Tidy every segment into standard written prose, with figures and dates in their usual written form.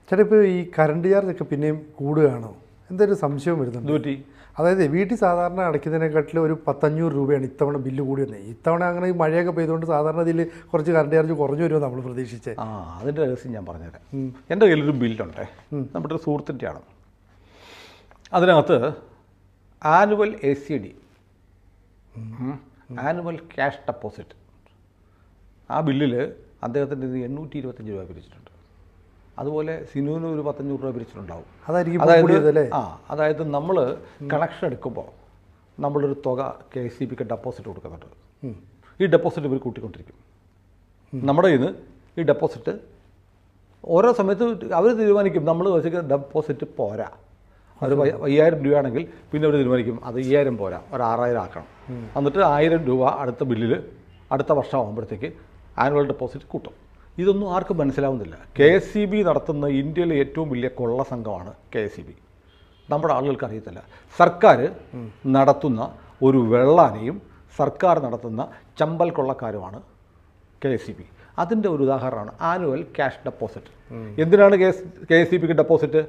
ചേട്ടാ ഇപ്പോൾ ഈ കറണ്ട് ചാർജൊക്കെ പിന്നെയും കൂടുകയാണോ? എന്തൊരു സംശയം വരുന്നുണ്ട്. അതായത് വീട്ടിൽ സാധാരണ അടയ്ക്കുന്നതിനെക്കാട്ടിലും ഒരു 500 രൂപയാണ് ഇത്തവണ ബില്ല് കൂടി വന്നത്. ഇത്തവണ അങ്ങനെ ഈ മഴയൊക്കെ പെയ്തുകൊണ്ട് സാധാരണ ഇതിൽ കുറച്ച് കറണ്ട് ചാർജ് കുറഞ്ഞു വരുമോ നമ്മൾ പ്രതീക്ഷിച്ചത്? അതിൻ്റെ രഹസ്യം ഞാൻ പറഞ്ഞുതരാം. എൻ്റെ കയ്യിലൊരു ബില്ലുണ്ട്, നമ്മുടെ ഒരു സുഹൃത്തിൻ്റെയാണ്. അതിനകത്ത് annual ACD, annual cash deposit, ആ ബില്ലിൽ അദ്ദേഹത്തിൻ്റെ 825 രൂപ പിരിച്ചിട്ടുണ്ട്. അതുപോലെ സിനുവിന് ഒരു 500 രൂപ പിരിച്ചിട്ടുണ്ടാവും. അതായത് നമ്മൾ കണക്ഷൻ എടുക്കുമ്പോൾ നമ്മളൊരു തുക KCBക്ക് ഡെപ്പോസിറ്റ് കൊടുക്കുന്നുണ്ട്. ഈ ഡെപ്പോസിറ്റ് ഇവർ കൂട്ടിക്കൊണ്ടിരിക്കും. നമ്മുടെ കയ്യിൽ നിന്ന് ഈ ഡെപ്പോസിറ്റ് ഓരോ സമയത്ത് അവർ തീരുമാനിക്കും, നമ്മൾ വെച്ചിട്ട് ഡെപ്പോസിറ്റ് പോരാ, ഒരു 5000 രൂപയാണെങ്കിൽ പിന്നെ അവർ തീരുമാനിക്കും അത് 5000 പോരാ, ഒരു 6000 ആക്കണം. എന്നിട്ട് 1000 രൂപ അടുത്ത ബില്ലിൽ അടുത്ത വർഷം ആകുമ്പോഴത്തേക്ക് ആനുവൽ ഡെപ്പോസിറ്റ് കൂട്ടും. ഇതൊന്നും ആർക്കും മനസ്സിലാവുന്നില്ല. KCB നടത്തുന്ന ഇന്ത്യയിലെ ഏറ്റവും വലിയ കൊള്ള സംഘമാണ് KCB. നമ്മുടെ ആളുകൾക്ക് അറിയത്തില്ല. സർക്കാർ നടത്തുന്ന ഒരു വെള്ളാനയും സർക്കാർ നടത്തുന്ന ചമ്പൽ കൊള്ളക്കാരുമാണ് KCB. അതിൻ്റെ ഒരു ഉദാഹരണമാണ് ആനുവൽ ക്യാഷ് ഡെപ്പോസിറ്റ്. എന്തിനാണ് KCBക്ക് ഡെപ്പോസിറ്റ്?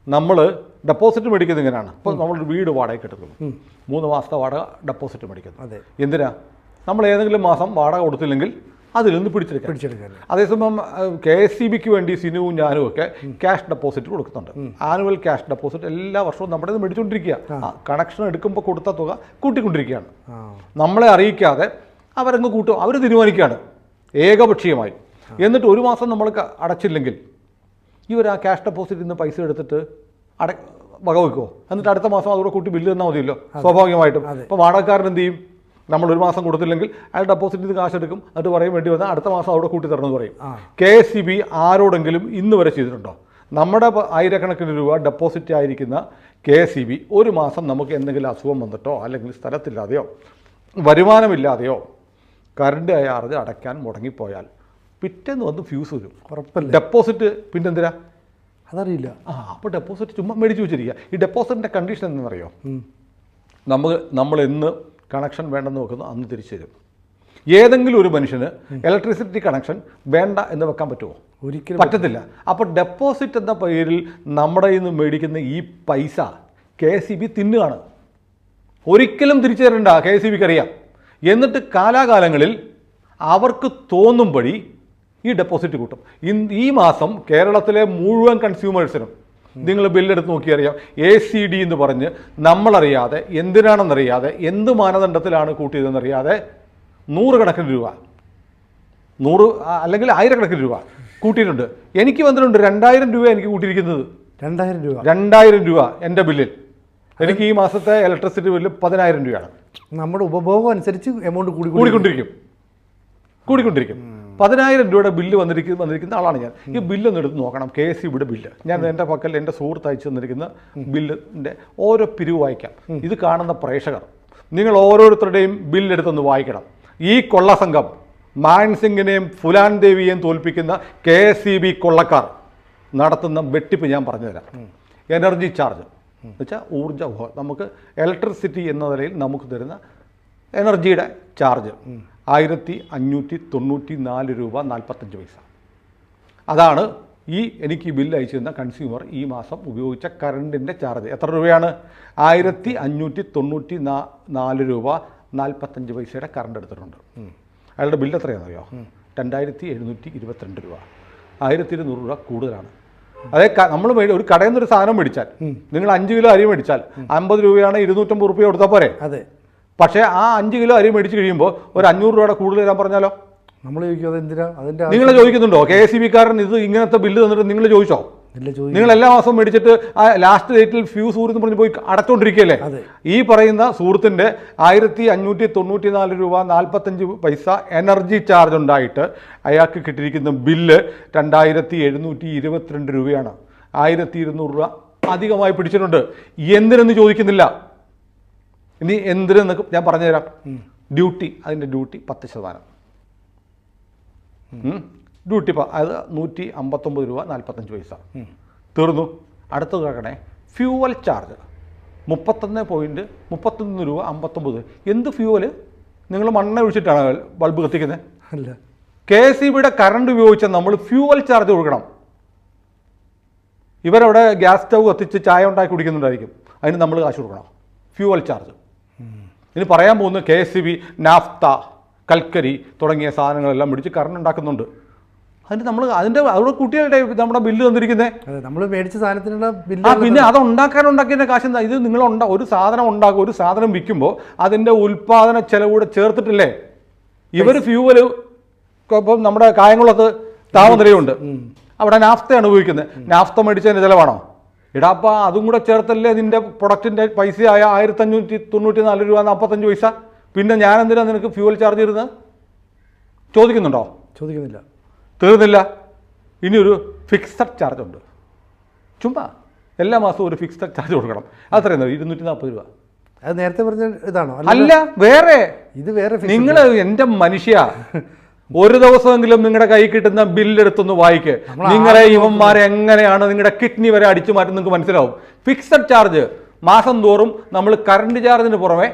നമ്മൾ ഡെപ്പോസിറ്റ് മേടിക്കുന്നത് ഇങ്ങനെയാണ്. ഇപ്പോൾ നമ്മളൊരു വീട് വാടകയ്ക്ക് എടുക്കുന്നു, 3 മാസത്തെ വാടക ഡെപ്പോസിറ്റ് മേടിക്കുന്നു. എന്തിനാ? നമ്മൾ ഏതെങ്കിലും മാസം വാടക കൊടുത്തില്ലെങ്കിൽ അതിൽ നിന്ന് പിടിച്ചെടുക്കാൻ. അതേസമയം KCBക്ക് വേണ്ടി സിനുവും ഞാനും ഒക്കെ ക്യാഷ് ഡെപ്പോസിറ്റ് കൊടുക്കുന്നുണ്ട്. ആനുവൽ ക്യാഷ് ഡെപ്പോസിറ്റ് എല്ലാ വർഷവും നമ്മുടെ നിന്ന് മേടിച്ചുകൊണ്ടിരിക്കുക. കണക്ഷൻ എടുക്കുമ്പോൾ കൊടുത്ത തുക കൂട്ടിക്കൊണ്ടിരിക്കുകയാണ്. നമ്മളെ അറിയിക്കാതെ അവരങ്ങ് കൂട്ടും, അവർ തീരുമാനിക്കുകയാണ് ഏകപക്ഷീയമായി. എന്നിട്ട് ഒരു മാസം നമ്മൾ അടച്ചില്ലെങ്കിൽ ഇവർ ആ ക്യാഷ് ഡെപ്പോസിറ്റിൽ നിന്ന് പൈസ എടുത്തിട്ട് വകവെക്കുമോ? എന്നിട്ട് അടുത്ത മാസം അതോടെ കൂട്ടി ബില്ല് തന്നാൽ മതിയല്ലോ സ്വാഭാവികമായിട്ടും. അപ്പോൾ വാടകക്കാരൻ എന്ത് ചെയ്യും? നമ്മൾ ഒരു മാസം കൊടുത്തില്ലെങ്കിൽ അയാൾ ഡെപ്പോസിറ്റിൽ നിന്ന് കാശെടുക്കും, എന്നിട്ട് പറയും വേണ്ടി വന്നാൽ അടുത്ത മാസം അവിടെ കൂട്ടി തരണമെന്ന് പറയും. KCB ആരോടെങ്കിലും ഇന്ന് വരെ ചെയ്തിട്ടുണ്ടോ? നമ്മുടെ ആയിരക്കണക്കിന് രൂപ ഡെപ്പോസിറ്റ് ആയിരിക്കുന്ന KCB ഒരു മാസം നമുക്ക് എന്തെങ്കിലും അസുഖം വന്നിട്ടോ അല്ലെങ്കിൽ സ്ഥലത്തില്ലാതെയോ വരുമാനമില്ലാതെയോ കറണ്ട് ചാർജ് അടയ്ക്കാൻ മുടങ്ങിപ്പോയാൽ പിറ്റേന്ന് വന്ന് ഫ്യൂസ് വരും. ഉറപ്പല്ല. ഡെപ്പോസിറ്റ് പിന്നെന്തിനാ? അതറിയില്ല. അപ്പോൾ ഡെപ്പോസിറ്റ് ചുമ്മാ മേടിച്ച് വെച്ചിരിക്കുക. ഈ ഡെപ്പോസിറ്റിൻ്റെ കണ്ടീഷൻ എന്താണെന്നറിയോ? നമ്മൾ എന്ന് കണക്ഷൻ വേണ്ടെന്ന് വെക്കുന്നു അന്ന് തിരിച്ചു തരും. ഏതെങ്കിലും ഒരു മനുഷ്യന് ഇലക്ട്രിസിറ്റി കണക്ഷൻ വേണ്ട എന്ന് വെക്കാൻ പറ്റുമോ? ഒരിക്കലും പറ്റത്തില്ല. അപ്പോൾ ഡെപ്പോസിറ്റ് എന്ന പേരിൽ നമ്മുടെ കയ്യിൽ നിന്ന് മേടിക്കുന്ന ഈ പൈസ KCB തിന്നുകയാണ്. ഒരിക്കലും തിരിച്ചു തരണ്ട, KCBക്ക് അറിയാം. എന്നിട്ട് കാലാകാലങ്ങളിൽ അവർക്ക് തോന്നുമ്പടി ഈ ഡെപ്പോസിറ്റ് കൂട്ടും. ഈ മാസം കേരളത്തിലെ മുഴുവൻ കൺസ്യൂമേഴ്സിനും നിങ്ങൾ ബില്ലെടുത്ത് നോക്കിയറിയാം, ACD എന്ന് പറഞ്ഞ് നമ്മളറിയാതെ, എന്തിനാണെന്നറിയാതെ, എന്ത് മാനദണ്ഡത്തിലാണ് കൂട്ടിയതെന്നറിയാതെ 100 കണക്കിന് രൂപ, 100 അല്ലെങ്കിൽ 1000 കണക്കിന് രൂപ കൂട്ടിയിട്ടുണ്ട്. എനിക്ക് വന്നിട്ടുണ്ട് 2000 രൂപ എനിക്ക് കൂട്ടിയിരിക്കുന്നത്. 2000 രൂപ എൻ്റെ ബില്ലിൽ. എനിക്ക് ഈ മാസത്തെ ഇലക്ട്രിസിറ്റി ബില്ല് 10000 രൂപയാണ്. നമ്മുടെ ഉപഭോഗം അനുസരിച്ച് എമൗണ്ട് കൂടിക്കൊണ്ടിരിക്കും. 10000 രൂപയുടെ ബില്ല് വന്നിരിക്കുന്ന ആളാണ് ഞാൻ. ഈ ബില്ലൊന്ന് എടുത്ത് നോക്കണം, KCBയുടെ ബില്ല്. ഞാൻ എൻ്റെ പക്കൽ എൻ്റെ സുഹൃത്ത് അയച്ചു തന്നിരിക്കുന്ന ബില്ലിൻ്റെ ഓരോ പിരിവ് വായിക്കാം. ഇത് കാണുന്ന പ്രേക്ഷകർ നിങ്ങൾ ഓരോരുത്തരുടെയും ബില്ലെടുത്തൊന്ന് വായിക്കണം. ഈ കൊള്ളസംഘം മാൻസിംഗിനെയും ഫുലാൻ ദേവിയെയും തോൽപ്പിക്കുന്ന KCB കൊള്ളക്കാർ നടത്തുന്ന വെട്ടിപ്പ് ഞാൻ പറഞ്ഞുതരാം. എനർജി ചാർജ് എന്ന് വെച്ചാൽ ഊർജ്ജ നമുക്ക് ഇലക്ട്രിസിറ്റി എന്ന നിലയിൽ നമുക്ക് തരുന്ന എനർജിയുടെ ചാർജ് 1594 രൂപ 45 പൈസ. അതാണ് എനിക്ക് ഈ ബില്ല് അയച്ചു തന്ന കൺസ്യൂമർ ഈ മാസം ഉപയോഗിച്ച കറണ്ടിൻ്റെ ചാർജ്. എത്ര രൂപയാണ്? 1594 രൂപ 45 പൈസയുടെ കറണ്ട് എടുത്തിട്ടുണ്ട്. അയാളുടെ ബില്ല് എത്രയാണെന്നറിയോ? 2722 രൂപ. 1200 രൂപ കൂടുതലാണ്. അതെ, നമ്മൾ ഒരു കടയിൽ നിന്നൊരു സാധനം മേടിച്ചാൽ, നിങ്ങൾ 5 കിലോ അരി മേടിച്ചാൽ 50 രൂപയാണ്, 250 രൂപ കൊടുത്താൽ പോരെ? അതെ. പക്ഷേ ആ 5 കിലോ അരി മേടിച്ച് കഴിയുമ്പോൾ ഒരു 500 രൂപയുടെ കൂടുതൽ തരാൻ പറഞ്ഞാലോ? നമ്മൾ ചോദിക്കും അതെന്തിനാ? നിങ്ങൾ ചോദിക്കുന്നുണ്ടോ? KCBക്കാരൻ ഇത് ഇങ്ങനത്തെ ബില്ല് തന്നിട്ട് നിങ്ങൾ ചോദിച്ചോ? നിങ്ങൾ എല്ലാ മാസവും മേടിച്ചിട്ട് ആ ലാസ്റ്റ് ഡേറ്റിൽ ഫ്യൂസ് ഊർന്ന് പറഞ്ഞ് പോയി അടച്ചുകൊണ്ടിരിക്കുകയല്ലേ? ഈ പറയുന്ന സുഹൃത്തിൻ്റെ 1594 രൂപ 45 പൈസ എനർജി ചാർജ് ഉണ്ടായിട്ട് അയാൾക്ക് കിട്ടിയിരിക്കുന്ന ബില്ല് 2722 രൂപയാണ്. 1200 രൂപ അധികമായി പിടിച്ചിട്ടുണ്ട്. എന്തിനെന്ന് ചോദിക്കുന്നില്ല. ഇനി എന്തിനെന്ന് ഞാൻ പറഞ്ഞുതരാം. ഡ്യൂട്ടി, അതിൻ്റെ ഡ്യൂട്ടി 10%. ഡ്യൂട്ടി അത് 159 രൂപ 45 പൈസ. തീർന്നു. അടുത്തത് കേൾക്കണേ, ഫ്യൂവൽ ചാർജ് 31 രൂപ 59. എന്ത് ഫ്യൂവല്? നിങ്ങൾ മണ്ണെണ്ണ ഒഴിച്ചിട്ടാണ് ബൾബ് കത്തിക്കുന്നത്? അല്ല. KCBയുടെ കറണ്ട് ഉപയോഗിച്ചാൽ നമ്മൾ ഫ്യൂവൽ ചാർജ് കൊടുക്കണം. ഇവരവിടെ ഗ്യാസ് സ്റ്റൗ കത്തിച്ച് ചായ ഉണ്ടാക്കി കുടിക്കുന്നുണ്ടായിരിക്കും, അതിന് നമ്മൾ കാശ് കൊടുക്കണം, ഫ്യൂവൽ ചാർജ്. ഇനി പറയാൻ പോകുന്ന KSEB, നാഫ്ത, കൽക്കരി തുടങ്ങിയ സാധനങ്ങളെല്ലാം പിടിച്ച് കറണ്ട് ഉണ്ടാക്കുന്നുണ്ട്. അതിന് നമ്മൾ അവിടെ കുട്ടികളുടെ നമ്മുടെ ബില്ല് തന്നിരിക്കുന്നത്. നമ്മൾ മേടിച്ച സാധനത്തിനുള്ള ബില്ല്. പിന്നെ അത് ഉണ്ടാക്കിയതിൻ്റെ കാശ് എന്താ? ഇത് നിങ്ങൾ ഒരു സാധനം ഉണ്ടാക്കും, ഒരു സാധനം വിൽക്കുമ്പോൾ അതിൻ്റെ ഉൽപ്പാദന ചെലവൂടെ ചേർത്തിട്ടില്ലേ? ഇവർ ഫ്യൂവല് ഇപ്പം നമ്മുടെ കായംകുളത്ത് താമരയുണ്ട്, അവിടെ നാഫ്തയാണ് ഉപയോഗിക്കുന്നത്. നാഫ്ത മേടിച്ചതിൻ്റെ ചിലവാണോ? ഇടാപ്പാ അതും കൂടെ ചേർത്തല്ലേ നിൻ്റെ പ്രൊഡക്റ്റിൻ്റെ പൈസയായ 1594 രൂപ 45 പൈസ. പിന്നെ ഞാൻ എന്തിനാണ് നിനക്ക് ഫ്യൂവൽ ചാർജ് തരുന്നത്? ചോദിക്കുന്നുണ്ടോ? ചോദിക്കുന്നില്ല. തീർന്നില്ല. ഇനിയൊരു ഫിക്സഡ് ചാർജ് ഉണ്ട്. ചുമ്മാ എല്ലാ മാസവും ഒരു ഫിക്സഡ് ചാർജ് കൊടുക്കണം. അത്രയും 240 രൂപ. അത് നേരത്തെ പറഞ്ഞ ഇതാണോ? അല്ല, വേറെ. ഇത് വേറെ. നിങ്ങൾ എൻ്റെ മനുഷ്യ ഒരു ദിവസമെങ്കിലും നിങ്ങളുടെ കൈ കിട്ടുന്ന ബില്ലെടുത്തൊന്ന് വായിക്ക്. നിങ്ങളെ ഇവന്മാരെ എങ്ങനെയാണ് നിങ്ങളുടെ കിഡ്നി വരെ അടിച്ചു മാറ്റും നിങ്ങൾക്ക് മനസ്സിലാവും. ഫിക്സഡ് ചാർജ് മാസം തോറും നമ്മൾ കറണ്ട് ചാർജിന് പുറമെ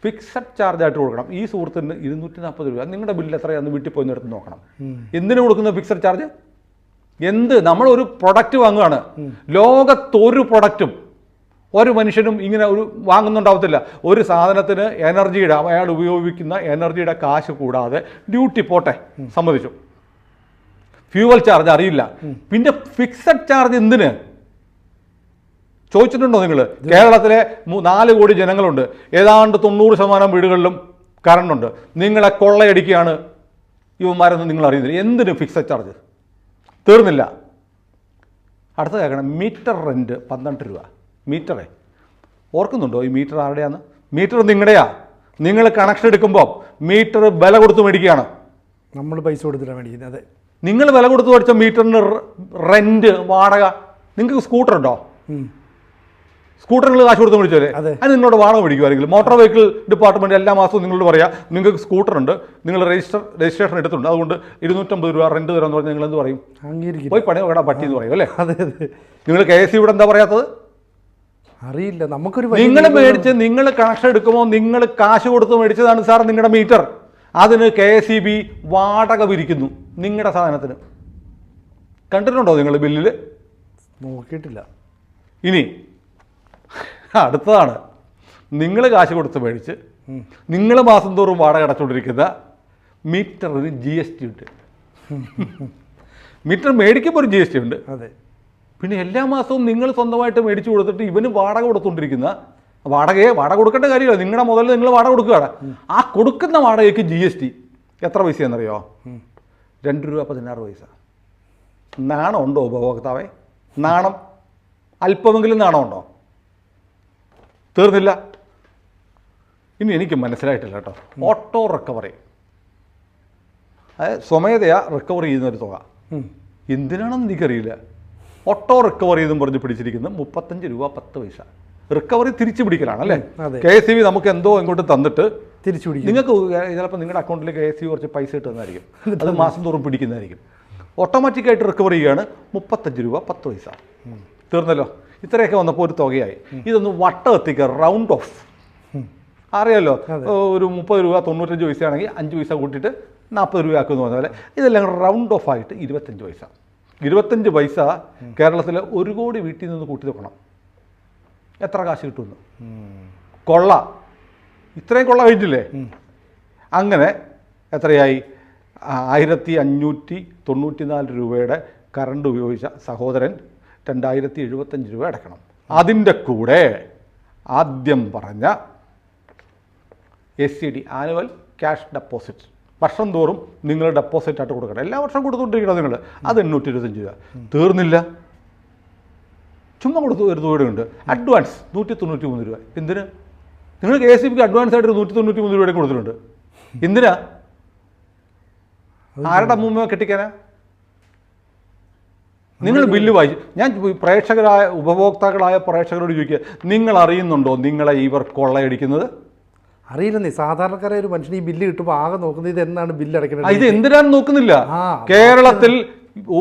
ഫിക്സഡ് ചാർജ് ആയിട്ട് കൊടുക്കണം. ഈ സുഹൃത്തിന് 240 രൂപ. നിങ്ങളുടെ ബില്ല് എത്രയാണെന്ന് വീട്ടിൽ പോയി എടുത്ത് നോക്കണം. എന്തിനു കൊടുക്കുന്ന ഫിക്സഡ് ചാർജ്? നമ്മളൊരു പ്രൊഡക്റ്റ് വാങ്ങുകയാണ്. ലോകത്തൊരു പ്രൊഡക്റ്റും ഒരു മനുഷ്യനും ഇങ്ങനെ വാങ്ങുന്നുണ്ടാവത്തില്ല. ഒരു സാധനത്തിന് എനർജിയുടെ, അയാൾ ഉപയോഗിക്കുന്ന എനർജിയുടെ കാശ് കൂടാതെ ഡ്യൂട്ടി പോട്ടെ, സമ്മതിച്ചു. ഫ്യൂവൽ ചാർജ് അറിയില്ല. പിന്നെ ഫിക്സഡ് ചാർജ് എന്തിന് ചോദിച്ചിട്ടുണ്ടോ നിങ്ങൾ? കേരളത്തിലെ 4 കോടി ജനങ്ങളുണ്ട്. ഏതാണ്ട് 90% വീടുകളിലും കറണ്ടുണ്ട്. നിങ്ങളെ കൊള്ളയടിക്കുകയാണ് ഇവന്മാരെന്ന് നിങ്ങൾ അറിയുന്നില്ല. എന്തിന് ഫിക്സഡ് ചാർജ്? തീർന്നില്ല. അടുത്ത കേൾക്കണം, മീറ്റർ റെൻറ്റ് 12 രൂപ. മീറ്ററേ, ഓർക്കുന്നുണ്ടോ ഈ മീറ്റർ ആരുടെയാന്ന്? മീറ്റർ നിങ്ങളുടെയാ. നിങ്ങൾ കണക്ഷൻ എടുക്കുമ്പോൾ മീറ്റർ വില കൊടുത്ത് മേടിക്കുകയാണ്. നമ്മൾ പൈസ കൊടുത്തിട്ടാണ് മേടിക്കുന്നത്. അതെ, നിങ്ങൾ വില കൊടുത്ത് മേടിച്ച മീറ്ററിന് റെൻറ്റ്, വാടക. നിങ്ങൾക്ക് സ്കൂട്ടർ ഉണ്ടോ? സ്കൂട്ടറിന് കാശ് കൊടുത്ത് മേടിച്ചല്ലേ? അത് നിങ്ങളോട് വാടക മേടിക്കുമായിരിക്കും. മോട്ടോർ വെഹിക്കിൾ ഡിപ്പാർട്ട്മെൻറ്റ് എല്ലാ മാസവും നിങ്ങളോട് പറയാം, നിങ്ങൾക്ക് സ്കൂട്ടർ ഉണ്ട്, നിങ്ങൾ രജിസ്ട്രേഷൻ എടുത്തിട്ടുണ്ട്, അതുകൊണ്ട് 250 രൂപ റെൻറ്റ് തരാമെന്ന് പറഞ്ഞാൽ നിങ്ങൾ എന്ത് പറയും? പോയി പണി നോക്കടാ പട്ടി എന്ന് പറയും അല്ലേ? അതെ അതെ. നിങ്ങൾ KSEB എന്താ പറയാത്തത്? അറിയില്ല. നമുക്കൊരു നിങ്ങൾ മേടിച്ച് നിങ്ങൾ കണക്ഷൻ എടുക്കുമ്പോൾ നിങ്ങൾ കാശ് കൊടുത്ത് മേടിച്ചതാണ് സാർ നിങ്ങളുടെ മീറ്റർ. അതിന് KSEB വാടക പിരിക്കുന്നു നിങ്ങളുടെ സാധനത്തിന്. കണ്ടിട്ടുണ്ടോ നിങ്ങൾ ബില്ലിൽ? നോക്കിയിട്ടില്ല. ഇനി അടുത്തതാണ്, നിങ്ങൾ കാശ് കൊടുത്ത് മേടിച്ച് നിങ്ങൾ മാസം തോറും വാടക അടച്ചുകൊണ്ടിരിക്കുന്ന മീറ്ററിന് GST ഉണ്ട്. മീറ്റർ മേടിക്കുമ്പോൾ ഒരു GST ഉണ്ട്. അതെ. പിന്നെ എല്ലാ മാസവും നിങ്ങൾ സ്വന്തമായിട്ട് മേടിച്ചു കൊടുത്തിട്ട് ഇവന് വാടക കൊടുത്തുകൊണ്ടിരിക്കുന്ന വാടക കൊടുക്കേണ്ട കാര്യമില്ല. നിങ്ങളുടെ മുതൽ നിങ്ങൾ വാടക കൊടുക്കുകയാണ്. ആ കൊടുക്കുന്ന വാടകയ്ക്ക് GST എത്ര പൈസയാണെന്നറിയോ? 2 രൂപ 16 പൈസ. നാണം ഉണ്ടോ ഉപഭോക്താവേ? നാണം, അല്പമെങ്കിലും നാണമുണ്ടോ? തീർന്നില്ല. ഇനി എനിക്ക് മനസ്സിലായിട്ടില്ല കേട്ടോ, ഓട്ടോ റിക്കവറി, അതായത് സ്വമേധയാ റിക്കവർ ചെയ്യുന്നൊരു തുക എന്തിനാണെന്ന് എനിക്കറിയില്ല. ഓട്ടോ റിക്കവറി എന്നും പറഞ്ഞ് പിടിച്ചിരിക്കുന്നത് 35 രൂപ 10 പൈസ. റിക്കവറി തിരിച്ചു പിടിക്കലാണ് അല്ലേ? KSEB നമുക്ക് എന്തോ ഇങ്ങോട്ട് തന്നിട്ട് തിരിച്ചു പിടിക്കും. നിങ്ങൾക്ക് ചിലപ്പോൾ നിങ്ങളുടെ അക്കൗണ്ടിൽ KSEB കുറച്ച് പൈസ ഇട്ടുന്നതായിരിക്കും, അത് മാസം തോറും പിടിക്കുന്നതായിരിക്കും. ഓട്ടോമാറ്റിക്കായിട്ട് റിക്കവർ ചെയ്യുകയാണ് 35 രൂപ 10 പൈസ. തീർന്നല്ലോ. ഇത്രയൊക്കെ വന്നപ്പോൾ ഒരു തുകയായി. ഇതൊന്ന് വട്ടം എത്തിക്കുക, റൗണ്ട് ഓഫ്. അറിയാമല്ലോ, ഒരു 30 രൂപ 95 പൈസയാണെങ്കിൽ 5 പൈസ കൂട്ടിയിട്ട് 40 രൂപ ആക്കുമെന്ന് പറഞ്ഞ പോലെ ഇതെല്ലാം റൗണ്ട് ഓഫ് ആയിട്ട് 25 പൈസ. 25 പൈസ കേരളത്തിലെ 1 കോടി വീട്ടിൽ നിന്ന് കൂട്ടി നോക്കണം എത്ര കാശ് കിട്ടുമെന്ന്. കൊള്ള, ഇത്രയും കൊള്ള കഴിഞ്ഞില്ലേ? അങ്ങനെ എത്രയായി? 1594 രൂപയുടെ കറണ്ട് ഉപയോഗിച്ച സഹോദരൻ 2075 രൂപ അടയ്ക്കണം. അതിൻ്റെ കൂടെ ആദ്യം പറഞ്ഞ SCD, ആനുവൽ ക്യാഷ് ഡെപ്പോസിറ്റ്, വർഷം തോറും നിങ്ങൾ ഡെപ്പോസിറ്റ് ആയിട്ട് കൊടുക്കണം. എല്ലാ വർഷവും കൊടുത്തുകൊണ്ടിരിക്കണം നിങ്ങൾ. അത് 825 രൂപ. തീർന്നില്ല. ചുമ്മാ കൊടുത്തു ഒരു തുകയുണ്ട്. അഡ്വാൻസ് 193 രൂപ. എന്തിന്? നിങ്ങൾ KSEBക്ക് അഡ്വാൻസ് ആയിട്ട് 193 രൂപയുടെ കൊടുത്തിട്ടുണ്ട്. എന്തിനാ? ആരുടെ അമ്മൂമ്മ കെട്ടിക്കാനാ? നിങ്ങൾ ബില്ല് വായിച്ചു. ഞാൻ പ്രേക്ഷകരായ ഉപഭോക്താക്കളായ പ്രേക്ഷകരോട് ചോദിക്കുക, നിങ്ങൾ അറിയുന്നുണ്ടോ നിങ്ങളെ ഇവർ കൊള്ളയടിക്കുന്നത്? അറിയില്ലെന്നേ. സാധാരണക്കാരായ ഒരു മനുഷ്യൻ ഈ ബില്ല് കിട്ടുമ്പോൾ ആകെ നോക്കുന്നത് ഇത് എന്നാണ് ബില്ല് അടയ്ക്കുന്നത്. ഇത് എന്തിനാണെന്ന് നോക്കുന്നില്ല. കേരളത്തിൽ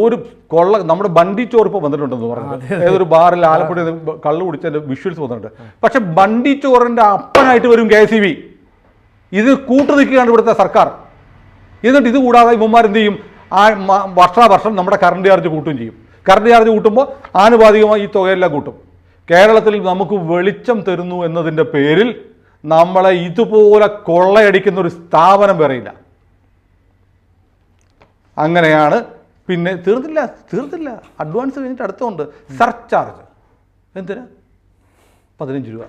ഒരു കൊള്ള, നമ്മുടെ ബണ്ടി ചോർ ഇപ്പോൾ വന്നിട്ടുണ്ടെന്ന് പറഞ്ഞു. ഏതൊരു ബാറിൽ ആലപ്പുഴ കള്ളു കുടിച്ചതിൻ്റെ വിഷ്വൽസ് വന്നിട്ടുണ്ട്. പക്ഷെ ബണ്ടി ചോറിൻ്റെ അപ്പനായിട്ട് വരും KSEB. ഇത് കൂട്ടു നിൽക്കുകയാണ് ഇവിടുത്തെ സർക്കാർ. എന്നിട്ട് ഇത് കൂടാതെ ഇവന്മാരെന്ത് ചെയ്യും? വർഷാവർഷം നമ്മുടെ കറണ്ട് ചാർജ് കൂട്ടുകയും ചെയ്യും. കറണ്ട് ചാർജ് കൂട്ടുമ്പോൾ ആനുപാതികമായി ഈ തുകയെല്ലാം കൂട്ടും. കേരളത്തിൽ നമുക്ക് വെളിച്ചം തരുന്നു എന്നതിൻ്റെ പേരിൽ നമ്മളെ ഇതുപോലെ കൊള്ളയടിക്കുന്ന ഒരു സ്ഥാപനം വേറെയില്ല. അങ്ങനെയാണ്. പിന്നെ തീർന്നില്ല അഡ്വാൻസ് കഴിഞ്ഞിട്ട് അടുത്തുണ്ട് സർചാർജ്. എന്തിനാ? 15 രൂപ.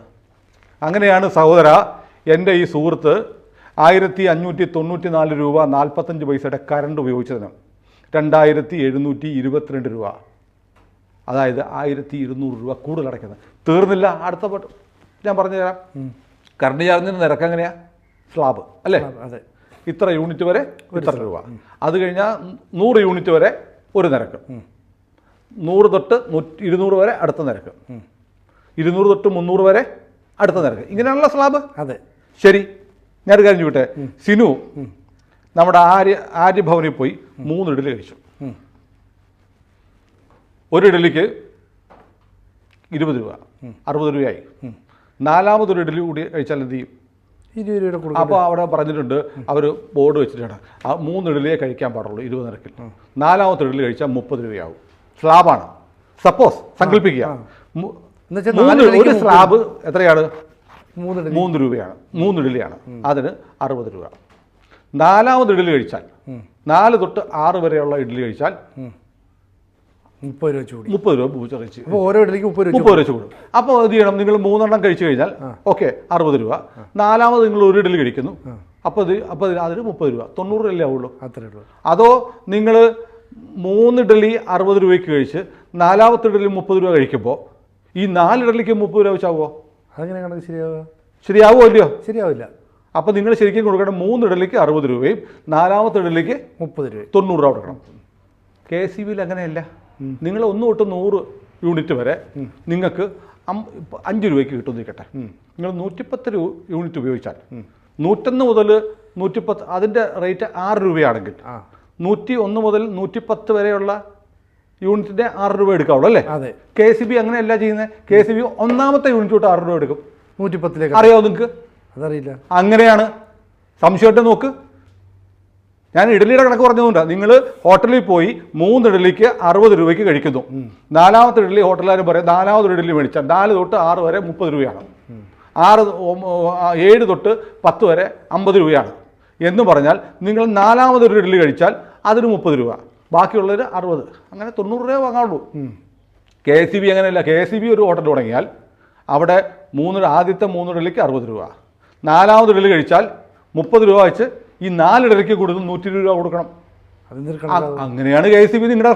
അങ്ങനെയാണ് സഹോദര എൻ്റെ ഈ സുഹൃത്ത് 1594 രൂപ 45 പൈസയുടെ കറണ്ട് ഉപയോഗിച്ചതിന് 2722 രൂപ, അതായത് 1200 രൂപ കൂടുതൽ അടയ്ക്കുന്നത്. തീർന്നില്ല, അടുത്ത ഞാൻ പറഞ്ഞുതരാം. കറണ്ട് ചാർജിന് നിരക്ക് എങ്ങനെയാ? സ്ലാബ് അല്ലേ? അതെ. ഇത്ര യൂണിറ്റ് വരെ ഇത്ര രൂപ. അത് കഴിഞ്ഞാൽ 100 യൂണിറ്റ് വരെ ഒരു നിരക്ക്, 100 തൊട്ട് 200 വരെ അടുത്ത നിരക്ക്, 200 തൊട്ട് 300 വരെ അടുത്ത നിരക്ക്. ഇങ്ങനെയാണല്ലോ സ്ലാബ്. അതെ, ശരി. ഞാനൊരു കാര്യം ചോദിട്ടെ, സിനു നമ്മുടെ ആര്യഭവനിൽ പോയി 3 ഇഡലി കഴിച്ചു. ഒരു ഇഡലിക്ക് 20 രൂപ, 60 രൂപയായി. 4മതൊരു ഇഡലി കൂടി കഴിച്ചാൽ എന്ത് ചെയ്യും? 20 രൂപയുടെ കൊടുക്കും. അപ്പോൾ അവിടെ പറഞ്ഞിട്ടുണ്ട്, അവർ ബോർഡ് വെച്ചിട്ടാണ് 3 ഇഡലിയെ കഴിക്കാൻ പാടുള്ളൂ 20 നിരക്കിൽ. 4മത്തെ ഇഡലി കഴിച്ചാൽ 30 രൂപയാവും. സ്ലാബാണ്. സപ്പോസ് സങ്കല്പിക്കുക, ഒരു സ്ലാബ് എത്രയാണ്? 3 രൂപയാണ്. 3 ഇഡലിയാണ്, അതിന് 60 രൂപ. 4മത് ഇഡലി കഴിച്ചാൽ 4 തൊട്ട് 6 വരെയുള്ള ഇഡലി കഴിച്ചാൽ 30 രൂപ ചൂട്, 30 രൂപ പൂച്ച കഴിച്ച് ഓരോ ഇഡലിക്ക് 30 രൂപ ചൂടും. അപ്പോൾ എന്ത് ചെയ്യണം? നിങ്ങൾ 3 എണ്ണം കഴിച്ചു കഴിഞ്ഞാൽ ഓക്കെ 60 രൂപ. 4മത് നിങ്ങൾ ഒരു ഇഡലി കഴിക്കുന്നു, അപ്പോൾ അതിന് 30 രൂപ, 90 രൂപയല്ലേ ആവുള്ളൂ. അതോ നിങ്ങൾ 3 ഇഡലി 60 രൂപയ്ക്ക് കഴിച്ച് 4മത്തെ ഇഡലി 30 രൂപ കഴിക്കുമ്പോൾ ഈ 4 ഇഡലിക്ക് 30 രൂപ വെച്ചാവോ? അതങ്ങനെ കണക്ക് ശരിയാവുമോ? ഇല്ലയോ? ശരിയാവില്ല. അപ്പോൾ നിങ്ങൾ ശരിക്കും കൊടുക്കണം 3 ഇഡലിക്ക് 60 രൂപയും 4മത്തെ ഇഡലിക്ക് 30 രൂപ, 90 രൂപ കൊടുക്കണം. KCBയിൽ അങ്ങനെയല്ല. നിങ്ങൾ 1 തൊട്ട് 100 യൂണിറ്റ് വരെ നിങ്ങൾക്ക് 5 രൂപയ്ക്ക് കിട്ടും നിൽക്കട്ടെ. നിങ്ങൾ 110 യൂണിറ്റ് ഉപയോഗിച്ചാൽ 101 മുതൽ 110 അതിൻ്റെ റേറ്റ് 6 രൂപയാണെങ്കിൽ 101 മുതൽ 110 വരെയുള്ള യൂണിറ്റിൻ്റെ 6 രൂപ എടുക്കാവുള്ളൂ അല്ലേ? അതെ. KCB അങ്ങനെയല്ല ചെയ്യുന്നത്. KCB 1മത്തെ യൂണിറ്റ് തൊട്ട് 6 രൂപ എടുക്കും. 110ലേക്ക് അറിയാമോ നിങ്ങൾക്ക്? അതറിയില്ല. അങ്ങനെയാണ്. സംശയമായിട്ട് നോക്ക്. ഞാൻ ഇഡലിയുടെ കണക്ക് പറഞ്ഞതുകൊണ്ടാണ്. നിങ്ങൾ ഹോട്ടലിൽ പോയി 3 ഇഡലിക്ക് 60 രൂപയ്ക്ക് കഴിക്കുന്നു. 4മത്തെ ഇഡലി ഹോട്ടലുകാരും പറയും 4മത് ഇഡലി മേടിച്ചാൽ 4 തൊട്ട് 6 വരെ 30 രൂപയാണ്, 7 തൊട്ട് 10 വരെ 50 രൂപയാണ് എന്ന് പറഞ്ഞാൽ നിങ്ങൾ 4മതൊരു ഇഡലി കഴിച്ചാൽ അതിന് 30 രൂപ, ബാക്കിയുള്ളവർ 60, അങ്ങനെ 90 രൂപ വാങ്ങാവുള്ളൂ. KCB അങ്ങനെയല്ല. KCB ഒരു ഹോട്ടൽ തുടങ്ങിയാൽ അവിടെ ആദ്യത്തെ 3 ഇഡലിക്ക് 60 രൂപ, 4മത് ഇഡലി കഴിച്ചാൽ 30 രൂപ വെച്ച് ഈ 4 ഇഡലിക്ക് കൊടുത്ത് 120 രൂപ കൊടുക്കണം. അങ്ങനെയാണ് KCB നിങ്ങളുടെ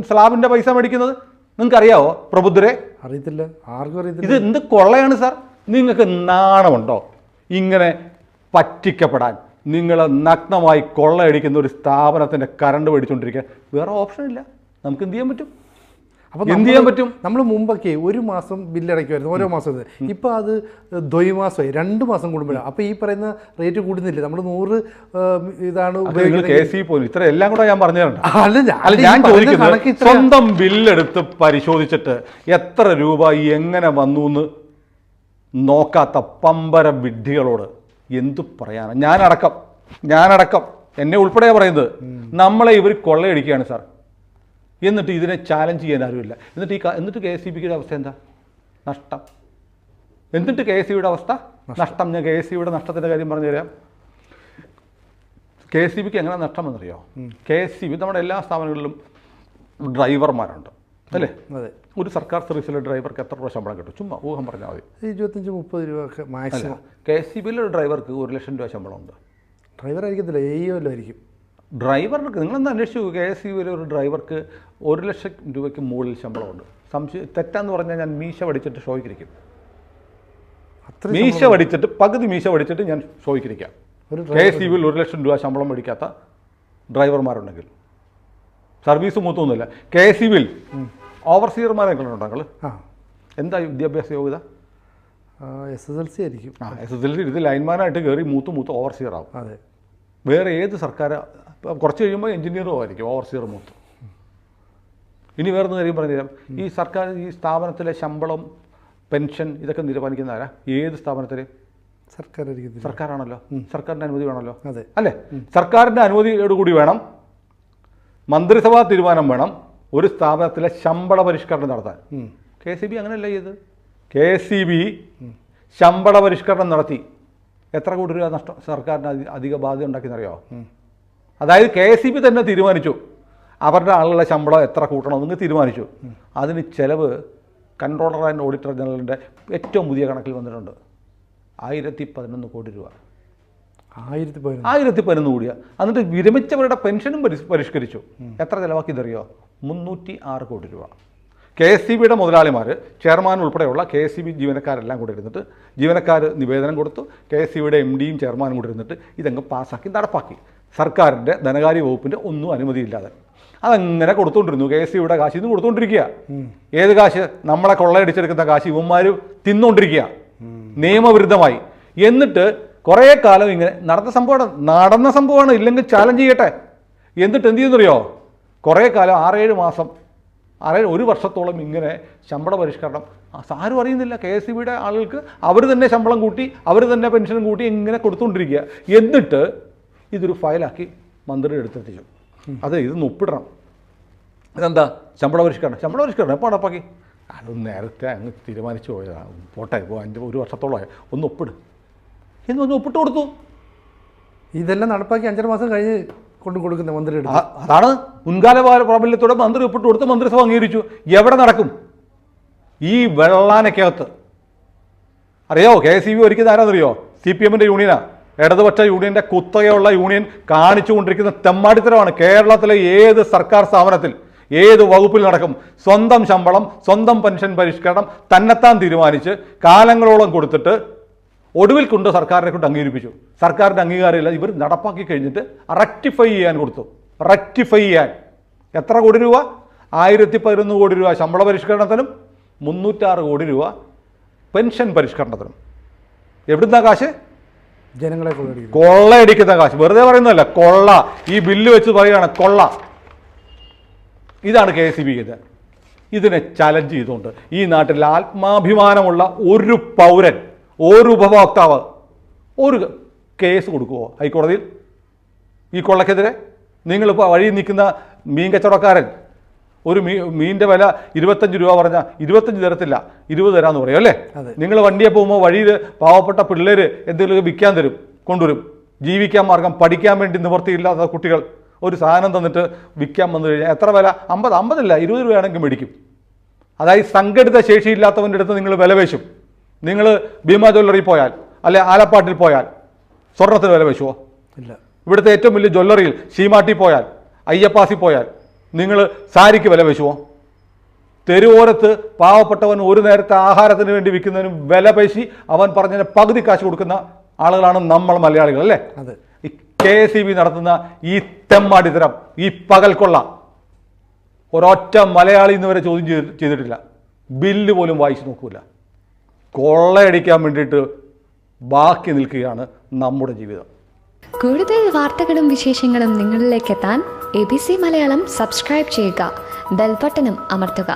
സ്ലാബിൻ്റെ പൈസ മേടിക്കുന്നത്. നിങ്ങൾക്ക് അറിയാവോ പ്രബുദ്ധരെ? അറിയത്തില്ല, ആർക്കും അറിയത്തില്ല. ഇത് എന്ത് കൊള്ളയാണ് സാർ? നിങ്ങൾക്ക് നാണമുണ്ടോ ഇങ്ങനെ പറ്റിക്കപ്പെടാൻ? നിങ്ങളെ നഗ്നമായി കൊള്ളയടിക്കുന്ന ഒരു സ്ഥാപനത്തിൻ്റെ കറണ്ട് മേടിച്ചുകൊണ്ടിരിക്കുക. വേറെ ഓപ്ഷൻ ഇല്ല. നമുക്ക് എന്ത് ചെയ്യാൻ പറ്റും? അപ്പോൾ എന്ത് ചെയ്യാൻ പറ്റും? നമ്മൾ മുമ്പൊക്കെ 1 മാസം ബില്ലടയ്ക്കുമായിരുന്നു, ഓരോ മാസം. ഇപ്പോൾ അത് ദ്വൈമാസമായി, 2 മാസം കൂടുമ്പോഴാണ്. അപ്പോൾ ഈ പറയുന്ന റേറ്റ് കൂടുന്നില്ലേ? നമ്മൾ 100 ഇതാണ് ഉപയോഗിക്കുന്നത്. ഇത്ര എല്ലാം കൂടെ ഞാൻ പറഞ്ഞു തരണ്ട. അല്ല, ഞാൻ ചോദിക്കുന്നത് സ്വന്തം ബില്ലെടുത്ത് പരിശോധിച്ചിട്ട് എത്ര രൂപ എങ്ങനെ വന്നു എന്ന് നോക്കാത്ത പമ്പര വിഡ്ഢികളോട് എന്തു പറയാനാണ്? ഞാനടക്കം എന്നെ ഉൾപ്പെടെയാണ് പറയുന്നത്. നമ്മളെ ഇവർ കൊള്ളയടിക്കുകയാണ് സാർ. എന്നിട്ട് ഇതിനെ ചാലഞ്ച് ചെയ്യാൻ ആരുമില്ല. എന്നിട്ട് KCBയുടെ അവസ്ഥ എന്താ? നഷ്ടം. എന്നിട്ട് KCBയുടെ അവസ്ഥ നഷ്ടം. ഞാൻ KCBയുടെ നഷ്ടത്തിൻ്റെ കാര്യം പറഞ്ഞു തരാം. KCBക്ക് എങ്ങനെ നഷ്ടമെന്നറിയോ? KCB നമ്മുടെ എല്ലാ സ്ഥാപനങ്ങളിലും ഡ്രൈവർമാരുണ്ട് അല്ലേ? അതെ. ഒരു സർക്കാർ സർവീസിലെ ഡ്രൈവർക്ക് എത്ര രൂപ ശമ്പളം കിട്ടും? ചുമ്മാ ഊഹം പറഞ്ഞാൽ മതി. 25-30 രൂപ മാക്സിമം. KCBയിലെ ഒരു ഡ്രൈവർക്ക് 1 ലക്ഷം രൂപ ശമ്പളമുണ്ട്. ഡ്രൈവർ ആയിരിക്കത്തില്ല, ആയിരിക്കും. ഡ്രൈവർക്ക് നിങ്ങളെന്താ അന്വേഷിച്ചു? KCBയിലെ ഒരു ഡ്രൈവർക്ക് 1 ലക്ഷം രൂപയ്ക്ക് മുകളിൽ ശമ്പളമുണ്ട്. തെറ്റാന്ന് പറഞ്ഞാൽ ഞാൻ മീശ വടിച്ചിട്ട് ഷോയ്ക്കിരിക്കും. മീശ വടിച്ചിട്ട് പകുതി മീശ വടിച്ചിട്ട് ഞാൻ ഷോയ്ക്കിരിക്കാം. KCBയിൽ 1 ലക്ഷം രൂപ ശമ്പളം മേടിക്കാത്ത ഡ്രൈവർമാരുണ്ടെങ്കിൽ സർവീസ് മൂത്തൊന്നുമില്ല. KCBയിൽ ഓവർസിയർമാരെ കണ്ടുണ്ടോ നിങ്ങൾ? എന്താ വിദ്യാഭ്യാസ യോഗ്യത? SSLC ആയിരിക്കും. SSLC ഇത് ലൈൻമാനായിട്ട് കയറി മൂത്ത് ഓവർസിയർ ആവും. അതെ. വേറെ ഏത് സർക്കാർ കുറച്ച് കഴിയുമ്പോൾ എഞ്ചിനീയറും ആയിരിക്കും ഓവർസിയർ മൂത്ത്. ഇനി വേറൊരു കാര്യം പറഞ്ഞുതരാം. ഈ സർക്കാർ ഈ സ്ഥാപനത്തിലെ ശമ്പളം, പെൻഷൻ ഇതൊക്കെ തീരുമാനിക്കുന്ന ആരാ? ഏത് സ്ഥാപനത്തിൽ? സർക്കാരാണല്ലോ. സർക്കാരിൻ്റെ അനുമതി വേണമല്ലോ. അതെ. അല്ലേ? സർക്കാരിൻ്റെ അനുമതിയോടുകൂടി വേണം, മന്ത്രിസഭാ തീരുമാനം വേണം, ഒരു സ്ഥാപനത്തിലെ ശമ്പള പരിഷ്കരണം നടത്താൻ. KCB അങ്ങനെയല്ല ചെയ്ത്. KCB ശമ്പള പരിഷ്കരണം നടത്തി. എത്ര കോടി രൂപ നഷ്ടം സർക്കാരിന് അധിക ബാധ്യത ഉണ്ടാക്കിയെന്നറിയോ? അതായത് KCB തന്നെ തീരുമാനിച്ചു അവരുടെ ആളുകളുടെ ശമ്പളം എത്ര കൂട്ടണമെന്ന് തീരുമാനിച്ചു. അതിന് ചിലവ് കൺട്രോളർ ആൻഡ് ഓഡിറ്റർ ജനറലിൻ്റെ ഏറ്റവും പുതിയ കണക്കിൽ വന്നിട്ടുണ്ട്. 1011 കോടി രൂപ. 1011 കോടിയാണ്. എന്നിട്ട് വിരമിച്ചവരുടെ പെൻഷനും പരിഷ്കരിച്ചു. എത്ര ചിലവാക്കിയതറിയോ? 306 കോടി രൂപ. KCBയുടെ മുതലാളിമാർ, ചെയർമാൻ ഉൾപ്പെടെയുള്ള KCB ജീവനക്കാരെല്ലാം കൂടെ ഇരുന്നിട്ട്, ജീവനക്കാർ നിവേദനം കൊടുത്തു, KCBയുടെ MDയും ചെയർമാനും കൂടെ ഇരുന്നിട്ട് ഇതങ്ങ് പാസ്സാക്കി നടപ്പാക്കി. സർക്കാരിൻ്റെ ധനകാര്യ വകുപ്പിൻ്റെ ഒന്നും അനുമതിയില്ലാതെ അതങ്ങനെ കൊടുത്തുകൊണ്ടിരുന്നു. KCBയുടെ കാശ് ഇന്ന് കൊടുത്തുകൊണ്ടിരിക്കുക. ഏത് കാശ്? നമ്മളെ കൊള്ളയടിച്ചെടുക്കുന്ന കാശ് ഇവന്മാർ തിന്നുകൊണ്ടിരിക്കുക നിയമവിരുദ്ധമായി. എന്നിട്ട് കുറേ കാലം ഇങ്ങനെ നടന്ന സംഭവമാണ്, ഇല്ലെങ്കിൽ ചാലഞ്ച് ചെയ്യട്ടെ. എന്നിട്ട് എന്ത് ചെയ്യുന്നറിയോ? കുറേ കാലം 6-7 മാസം, 1 വർഷത്തോളം ഇങ്ങനെ ശമ്പള പരിഷ്കരണം ആരും അറിയുന്നില്ല. KCBയുടെ ആളുകൾക്ക് അവർ തന്നെ ശമ്പളം കൂട്ടി, അവർ തന്നെ പെൻഷനും കൂട്ടി ഇങ്ങനെ കൊടുത്തുകൊണ്ടിരിക്കുക. എന്നിട്ട് ഇതൊരു ഫയലാക്കി മന്ത്രി എടുത്തെത്തിച്ചു. ഇതൊന്ന് ഒപ്പിടണം. ഇതെന്താ? ശമ്പള പരിഷ്കരണം എപ്പോൾ നടപ്പാക്കി? അത് നേരത്തെ അങ്ങ് തീരുമാനിച്ചു പോയതാണ്. പോട്ടെ, ഇപ്പോൾ 1 വർഷത്തോളമായി, ഒന്ന് ഒപ്പിട് എന്നൊന്ന് ഒപ്പിട്ട് കൊടുത്തു. ഇതെല്ലാം നടപ്പാക്കി 5 മാസം കഴിഞ്ഞ് കൊടുക്കുന്ന മന്ത്രി. അതാണ് മുൻകാല പ്രാബല്യത്തോടെ മന്ത്രി ഒപ്പിട്ട് കൊടുത്ത് മന്ത്രിസഭ അംഗീകരിച്ചു. എവിടെ നടക്കും? ഈ വെള്ളാനക്കകത്ത്. അറിയോ KCB ഒരിക്കലും ആരാന്നറിയോ? CPMൻ്റെ യൂണിയനാണ്. ഇടതുപക്ഷ യൂണിയൻ്റെ കുത്തകയുള്ള യൂണിയൻ കാണിച്ചുകൊണ്ടിരിക്കുന്ന തെമ്മാടിത്തരമാണ്. കേരളത്തിലെ ഏത് സർക്കാർ സ്ഥാപനത്തിൽ, ഏത് വകുപ്പിൽ നടക്കും? സ്വന്തം ശമ്പളം, സ്വന്തം പെൻഷൻ പരിഷ്കരണം തന്നെത്താൻ തീരുമാനിച്ച് കാലങ്ങളോളം കൊടുത്തിട്ട് ഒടുവിൽ കൊണ്ട് സർക്കാരിനെ കൊണ്ട് അംഗീകരിപ്പിച്ചു. സർക്കാരിൻ്റെ അംഗീകാരമില്ല. ഇവർ നടപ്പാക്കി കഴിഞ്ഞിട്ട് റെക്ടിഫൈ ചെയ്യാൻ കൊടുത്തു. റെക്ടിഫൈ ചെയ്യാൻ എത്ര കോടി രൂപ? 1011 കോടി രൂപ ശമ്പള പരിഷ്കരണത്തിനും 306 കോടി രൂപ പെൻഷൻ പരിഷ്കരണത്തിനും. എവിടുന്നാ കാശ്? ജനങ്ങളെ കൊള്ളയടിക്കുന്ന കാശ്. വെറുതെ പറയുന്നതല്ല, കൊള്ള. ഈ ബില്ല് വെച്ച് പറയുകയാണ് കൊള്ള. ഇതാണ് KCB ചെയ്തത്. ഇതിനെ ചലഞ്ച് ചെയ്തുകൊണ്ട് ഈ നാട്ടിൽ ആത്മാഭിമാനമുള്ള ഒരു പൗരൻ, ഒരു ഉപഭോക്താവ് ഒരു കേസ് കൊടുക്കുമോ ഹൈക്കോടതിയിൽ ഈ കൊള്ളക്കെതിരെ? നിങ്ങളിപ്പോൾ വഴി നിൽക്കുന്ന മീൻ കച്ചവടക്കാരൻ ഒരു മീനിൻ്റെ വില 25 രൂപ പറഞ്ഞാൽ 25 തരത്തില്ല, 20 തരാമെന്ന് പറയും അല്ലേ? നിങ്ങൾ വണ്ടിയെ പോകുമ്പോൾ വഴിയിൽ പാവപ്പെട്ട പിള്ളേർ എന്തെങ്കിലും വിൽക്കാൻ തരും, കൊണ്ടുവരും. ജീവിക്കാൻ മാർഗം, പഠിക്കാൻ വേണ്ടി നിവർത്തിയില്ലാത്ത കുട്ടികൾ ഒരു സാധനം തന്നിട്ട് വിൽക്കാൻ വന്നു കഴിഞ്ഞാൽ എത്ര വില? 50 അല്ല 20 രൂപയാണെങ്കിൽ മേടിക്കും. അതായത് സംഘടിത ശേഷിയില്ലാത്തവൻ്റെ അടുത്ത് നിങ്ങൾ വില വേശും. നിങ്ങൾ ഭീമ ജ്വല്ലറി പോയാൽ, അല്ലെ ആലപ്പാട്ടിൽ പോയാൽ സ്വർണ്ണത്തിന് വില വേശുമോ? ഇല്ല. ഇവിടുത്തെ ഏറ്റവും വലിയ ജ്വല്ലറിയിൽ ശീമാട്ടി പോയാൽ, അയ്യപ്പാസി പോയാൽ നിങ്ങൾ സാരിക്ക് വില വെച്ചുവോ? തെരുവോരത്ത് പാവപ്പെട്ടവൻ ഒരു നേരത്തെ ആഹാരത്തിന് വേണ്ടി വിൽക്കുന്നതിന് വില പേശി അവൻ പറഞ്ഞതിന് പകുതി കാശ് കൊടുക്കുന്ന ആളുകളാണ് നമ്മൾ മലയാളികൾ അല്ലേ? അതെ. ഈ KCB നടത്തുന്ന ഈ തെമ്മാടിത്തരം, ഈ പകൽക്കൊള്ള ഒരൊറ്റ മലയാളി ഇന്ന് വരെ ചോദ്യം ചെയ്തിട്ടില്ല. ബില്ല് പോലും വായിച്ചു നോക്കൂല. കൊള്ളയടിക്കാൻ വേണ്ടിയിട്ട് ബാക്കി നിൽക്കുകയാണ് നമ്മുടെ ജീവിതം. കൂടുതൽ വാർത്തകളും വിശേഷങ്ങളും നിങ്ങളിലേക്ക് എത്താൻ ABC മലയാളം സബ്സ്ക്രൈബ് ചെയ്യുക, ബെൽ ബട്ടണും അമർത്തുക.